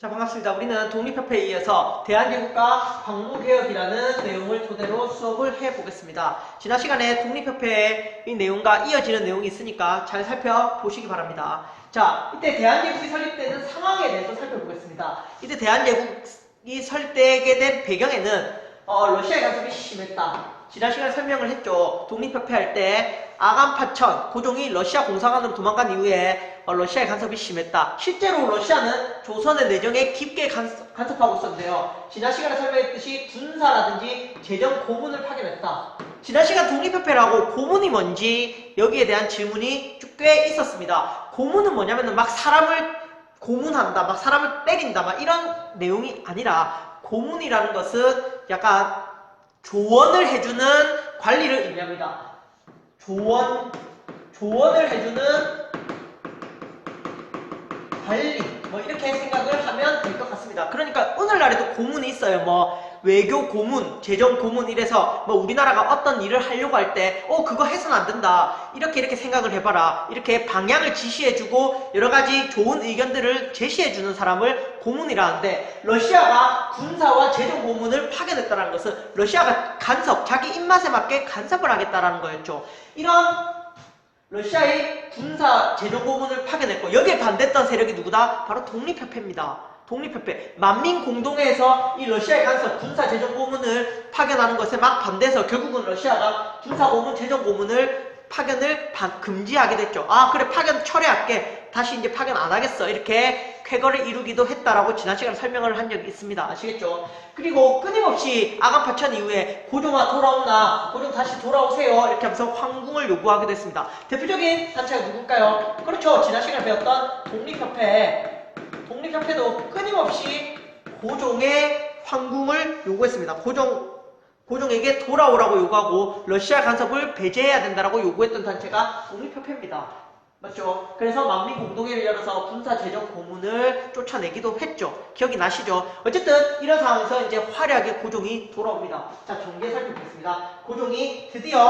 자, 반갑습니다. 우리는 독립협회에 이어서 대한제국과 광무개혁이라는 내용을 토대로 수업을 해보겠습니다. 지난 시간에 독립협회의 이 내용과 이어지는 내용이 있으니까 잘 살펴보시기 바랍니다. 자, 이때 대한제국이 설립되는 상황에 대해서 살펴보겠습니다. 이때 대한제국이 설립되게 된 배경에는 러시아의 간섭이 심했다. 지난 시간에 설명을 했죠. 독립협회 할 때 아간파천 고종이 러시아 공사관으로 도망간 이후에 러시아의 간섭이 심했다. 실제로 러시아는 조선의 내정에 깊게 간섭하고 있었는데요. 지난 시간에 설명했듯이 군사라든지 재정 고문을 파견했다. 지난 시간 독립협회라고 고문이 뭔지 여기에 대한 질문이 꽤 있었습니다. 고문은 뭐냐면은 막 사람을 고문한다, 막 사람을 때린다, 막 이런 내용이 아니라 고문이라는 것은 약간 조언을 해주는 관리를 의미합니다. 조언을 해주는 관리, 뭐 이렇게 생각을 하면 될 것 같습니다. 그러니까 오늘날에도 고문이 있어요. 뭐 외교 고문, 재정 고문 이래서 뭐 우리나라가 어떤 일을 하려고 할 때 그거 해서는 안 된다. 이렇게 생각을 해봐라. 이렇게 방향을 지시해주고 여러 가지 좋은 의견들을 제시해주는 사람을 고문이라 하는데, 러시아가 군사와 재정 고문을 파견했다는 것은 러시아가 자기 입맛에 맞게 간섭을 하겠다라는 거였죠. 이런 러시아의 군사 재정 고문을 파견했고, 여기에 반대했던 세력이 누구다? 바로 독립협회입니다. 독립협회. 만민공동회에서 이 러시아의 간섭, 군사 재정 고문을 파견하는 것에 막 반대해서 결국은 러시아가 군사 고문, 재정 고문을 파견을 금지하게 됐죠. 아, 그래, 파견 철회할게. 다시 이제 파견 안 하겠어. 이렇게 쾌거를 이루기도 했다라고 지난 시간에 설명을 한 적이 있습니다. 아시겠죠? 그리고 끊임없이 아간파천 이후에 고종아 돌아오나, 고종 다시 돌아오세요. 이렇게 하면서 황궁을 요구하기도 했습니다. 대표적인 단체가 누굴까요? 그렇죠. 지난 시간에 배웠던 독립협회. 독립협회도 끊임없이 고종의 황궁을 요구했습니다. 고종에게 돌아오라고 요구하고 러시아 간섭을 배제해야 된다라고 요구했던 단체가 독립협회입니다. 맞죠? 그래서 만민공동회를 열어서 군사 재정 고문을 쫓아내기도 했죠. 기억이 나시죠? 어쨌든 이런 상황에서 이제 화려하게 고종이 돌아옵니다. 자, 정계 살펴보겠습니다. 고종이 드디어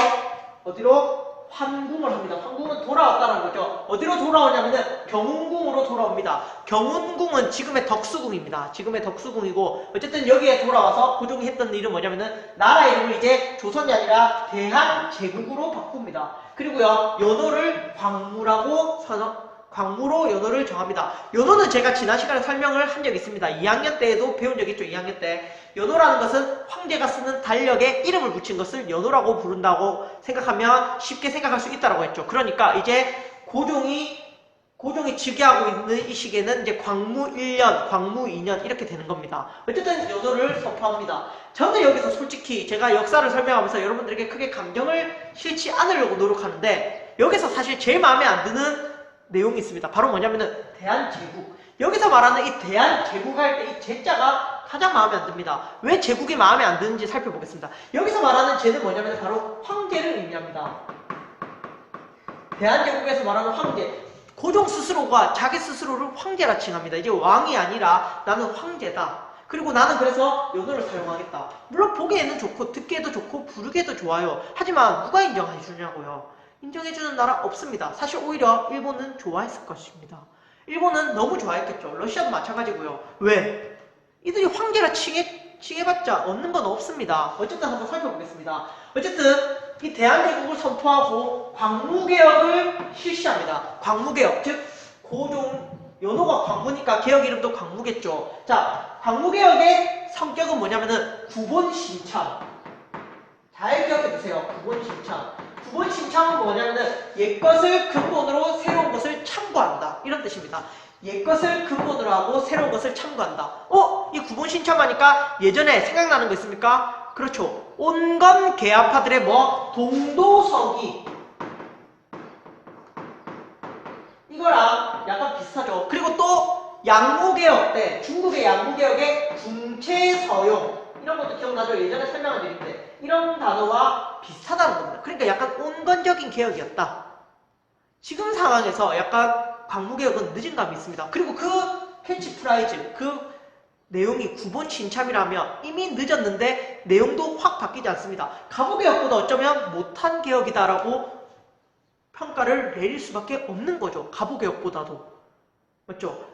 어디로? 환궁을 합니다. 환궁은 돌아왔다는 거죠. 어디로 돌아오냐면은 경운궁으로 돌아옵니다. 경운궁은 지금의 덕수궁입니다. 지금의 덕수궁이고, 어쨌든 여기에 돌아와서 고종이 했던 일은 뭐냐면은 나라 이름을 이제 조선이 아니라 대한제국으로 바꿉니다. 그리고요, 연호를 광무로 연호를 정합니다. 연호는 제가 지난 시간에 설명을 한 적이 있습니다. 2학년 때에도 배운 적이 있죠. 2학년 때. 연호라는 것은 황제가 쓰는 달력에 이름을 붙인 것을 연호라고 부른다고 생각하면 쉽게 생각할 수 있다고 했죠. 그러니까 이제 고종이 즉위하고 있는 이 시기에는 이제 광무 1년, 광무 2년 이렇게 되는 겁니다. 어쨌든 연호를 선포합니다. 저는 여기서 솔직히 제가 역사를 설명하면서 여러분들에게 크게 감정을 실지 않으려고 노력하는데, 여기서 사실 제일 마음에 안 드는 내용이 있습니다. 바로 뭐냐면은 대한제국. 여기서 말하는 이 대한제국 할 때 이 제자가 가장 마음에 안 듭니다. 왜 제국이 마음에 안 드는지 살펴보겠습니다. 여기서 말하는 제는 뭐냐면 바로 황제를 의미합니다. 대한제국에서 말하는 황제. 고종 스스로가 자기 스스로를 황제라 칭합니다. 이제 왕이 아니라 나는 황제다. 그리고 나는 그래서 연호를 사용하겠다. 물론 보기에는 좋고 듣기에도 좋고 부르기에도 좋아요. 하지만 누가 인정해 주냐고요. 인정해주는 나라 없습니다. 사실 오히려 일본은 좋아했을 것입니다. 일본은 너무 좋아했겠죠. 러시아도 마찬가지고요. 왜? 이들이 황제라 칭해봤자 얻는 건 없습니다. 어쨌든 한번 살펴보겠습니다. 어쨌든 이 대한제국을 선포하고 광무개혁을 실시합니다. 광무개혁, 즉 연호가 광무니까 개혁 이름도 광무겠죠. 자, 광무개혁의 성격은 뭐냐면은 구본신참. 잘 기억해두세요. 구본 신참. 구본 신참은 뭐냐면은 옛것을 근본으로 새로운 것을 참고한다. 이런 뜻입니다. 옛것을 근본으로 하고 새로운 것을 참고한다. 이 구본 신참하니까 예전에 생각나는 거 있습니까? 그렇죠. 온건 계야파들의 동도서기. 이거랑 약간 비슷하죠. 그리고 또 양무개혁 때 중국의 양무개혁의 궁체서용 이런 것도 기억나죠? 예전에 설명을 드렸는데 이런 단어와 비슷하다는 겁니다. 그러니까 약간 온건적인 개혁이었다. 지금 상황에서 약간 광무개혁은 늦은 감이 있습니다. 그리고 그 캐치프라이즈, 그 내용이 구본 신참이라면 이미 늦었는데 내용도 확 바뀌지 않습니다. 가보개혁보다 어쩌면 못한 개혁이다라고 평가를 내릴 수밖에 없는 거죠. 가보개혁보다도. 맞죠?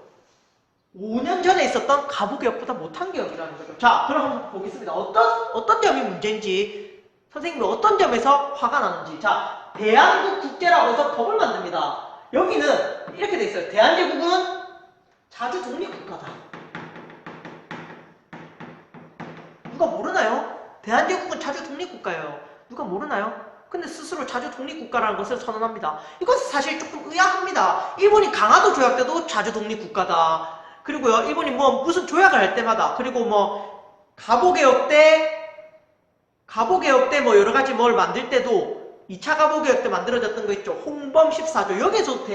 5년 전에 있었던 가보개혁보다 못한 개혁이라는 거죠. 자, 그럼 한번 보겠습니다. 어떤 점이 문제인지, 선생님이 어떤 점에서 화가 나는지. 자, 대한국 국제라고 해서 법을 만듭니다. 여기는 이렇게 돼 있어요. 대한제국은 자주 독립국가다. 누가 모르나요? 대한제국은 자주 독립국가예요. 누가 모르나요? 근데 스스로 자주 독립국가라는 것을 선언합니다. 이것은 사실 조금 의아합니다. 일본이 강화도 조약 때도 자주 독립국가다. 그리고요, 일본이 무슨 조약을 할 때마다, 그리고 가보개혁 때 여러 가지 뭘 만들 때도 2차 가보개혁 때 만들어졌던 거 있죠. 홍범 14조. 여기에서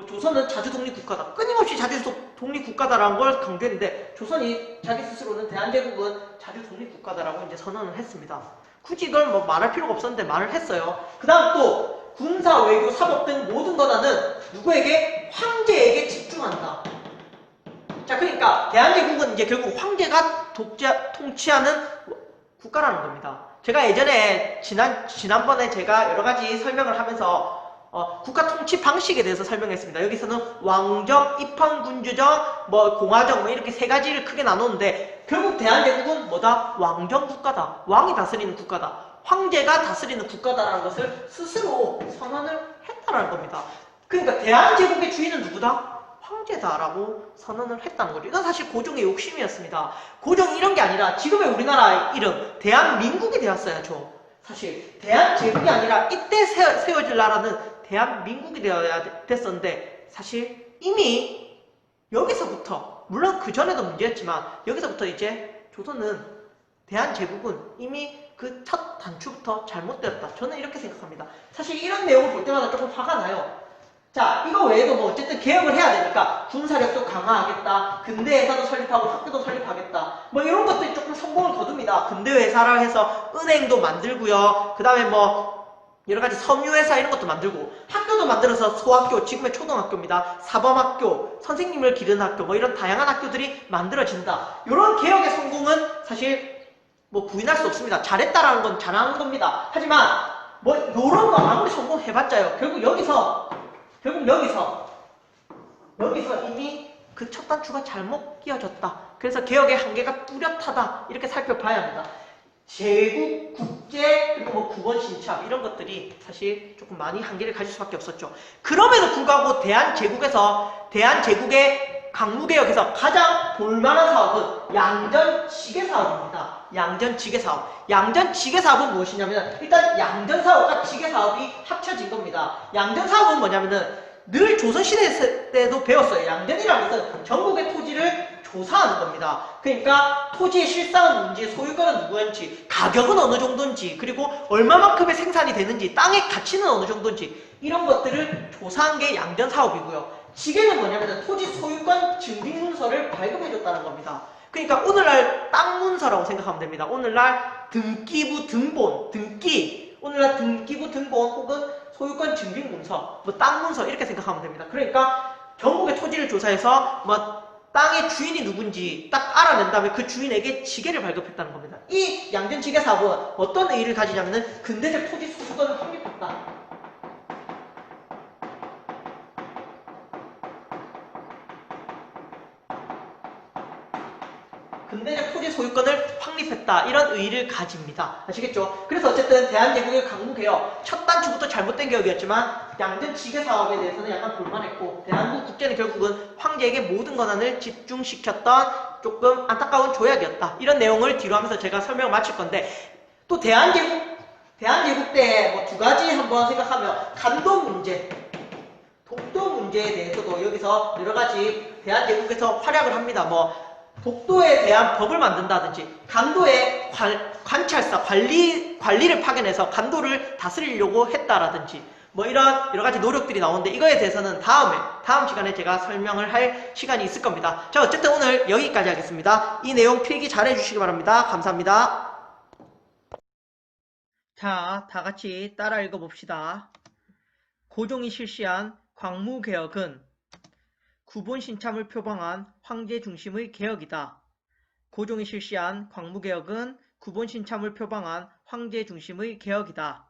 조선은 자주 독립국가다. 끊임없이 자주 독립국가다라는 걸 강조했는데, 조선이 자기 스스로는 대한제국은 자주 독립국가다라고 이제 선언을 했습니다. 굳이 이걸 말할 필요가 없었는데 말을 했어요. 그 다음 또, 군사, 외교, 사법 등 모든 권한은 누구에게? 황제에게 집중한다. 자, 그러니까 대한제국은 이제 결국 황제가 통치하는 국가라는 겁니다. 제가 예전에 지난번에 제가 여러 가지 설명을 하면서 국가 통치 방식에 대해서 설명했습니다. 여기서는 왕정, 입헌군주정, 공화정 이렇게 세 가지를 크게 나누는데 결국 대한제국은 왕정 국가다. 왕이 다스리는 국가다. 황제가 다스리는 국가다라는 것을 스스로 선언을 했다는 겁니다. 그러니까 대한제국의 주인은 누구다? 황제다라고 선언을 했다는 거죠. 이건 사실 고종의 욕심이었습니다. 고종이 이런 게 아니라 지금의 우리나라 이름 대한민국이 되었어야죠. 사실 대한제국이 아니라 이때 세워질 나라는 대한민국이 되어야 됐었는데 사실 이미 여기서부터 물론 그 전에도 문제였지만 여기서부터 이제 조선은 대한제국은 이미 그 첫 단추부터 잘못되었다. 저는 이렇게 생각합니다. 사실 이런 내용을 볼 때마다 조금 화가 나요. 자, 이거 외에도 어쨌든 개혁을 해야 되니까 군사력도 강화하겠다. 근대회사도 설립하고 학교도 설립하겠다. 이런 것들이 조금 성공을 거둡니다. 근대회사라 해서 은행도 만들고요. 그 다음에 여러 가지 섬유회사 이런 것도 만들고 학교도 만들어서 소학교, 지금의 초등학교입니다. 사범학교, 선생님을 기르는 학교 이런 다양한 학교들이 만들어진다. 이런 개혁의 성공은 사실 부인할 수 없습니다. 잘했다라는 건 잘하는 겁니다. 하지만 이런 거 아무리 성공해봤자요. 결국 여기서 이미 그 첫 단추가 잘못 끼워졌다. 그래서 개혁의 한계가 뚜렷하다. 이렇게 살펴봐야 합니다. 제국, 국제, 그리고 구본 신참 이런 것들이 사실 조금 많이 한계를 가질 수밖에 없었죠. 그럼에도 불구하고 대한제국의 강무개혁에서 가장 볼만한 사업은 양전지계사업입니다. 양전지계사업. 양전지계사업은 무엇이냐면 일단 양전사업과 지계사업이 합쳐진 겁니다. 양전사업은 뭐냐면은 늘 조선시대 때도 배웠어요. 양전이라는 것은 전국의 토지를 조사하는 겁니다. 그러니까 토지의 실상은 뭔지, 소유권은 누구인지, 가격은 어느 정도인지, 그리고 얼마만큼의 생산이 되는지, 땅의 가치는 어느 정도인지 이런 것들을 조사한 게 양전사업이고요. 지계는 뭐냐면 토지 소유권 증빙문서를 발급해줬다는 겁니다. 그러니까 오늘날 땅문서라고 생각하면 됩니다. 오늘날 등기부 등본, 오늘날 등기부 등본 혹은 소유권 증빙문서, 땅문서 이렇게 생각하면 됩니다. 그러니까 전국의 토지를 조사해서 땅의 주인이 누군지 딱 알아낸 다음에 그 주인에게 지계를 발급했다는 겁니다. 이 양전지계 사업은 어떤 의의를 가지냐면은 근대적 토지 소유권을 확립했다. 근대적 토지 소유권을 확립했다. 이런 의의를 가집니다. 아시겠죠? 그래서 어쨌든 대한제국의 강무개혁 첫 단추부터 잘못된 개혁이었지만 양전지계 사업에 대해서는 약간 볼만했고 대한민국 국제는 결국은 황제에게 모든 권한을 집중시켰던 조금 안타까운 조약이었다. 이런 내용을 뒤로 하면서 제가 설명을 마칠 건데 또 대한제국 때 뭐 두 가지 한번 생각하면 간도 문제, 독도 문제에 대해서도 여기서 여러 가지 대한제국에서 활약을 합니다. 뭐 독도에 대한 법을 만든다든지 간도의 관찰사 관리를 파견해서 간도를 다스리려고 했다라든지 뭐 이런 여러 가지 노력들이 나오는데 이거에 대해서는 다음 시간에 제가 설명을 할 시간이 있을 겁니다. 자, 어쨌든 오늘 여기까지 하겠습니다. 이 내용 필기 잘 해주시기 바랍니다. 감사합니다. 자, 다 같이 따라 읽어봅시다. 고종이 실시한 광무개혁은 구본 신참을 표방한 황제 중심의 개혁이다. 고종이 실시한 광무개혁은 구본 신참을 표방한 황제 중심의 개혁이다.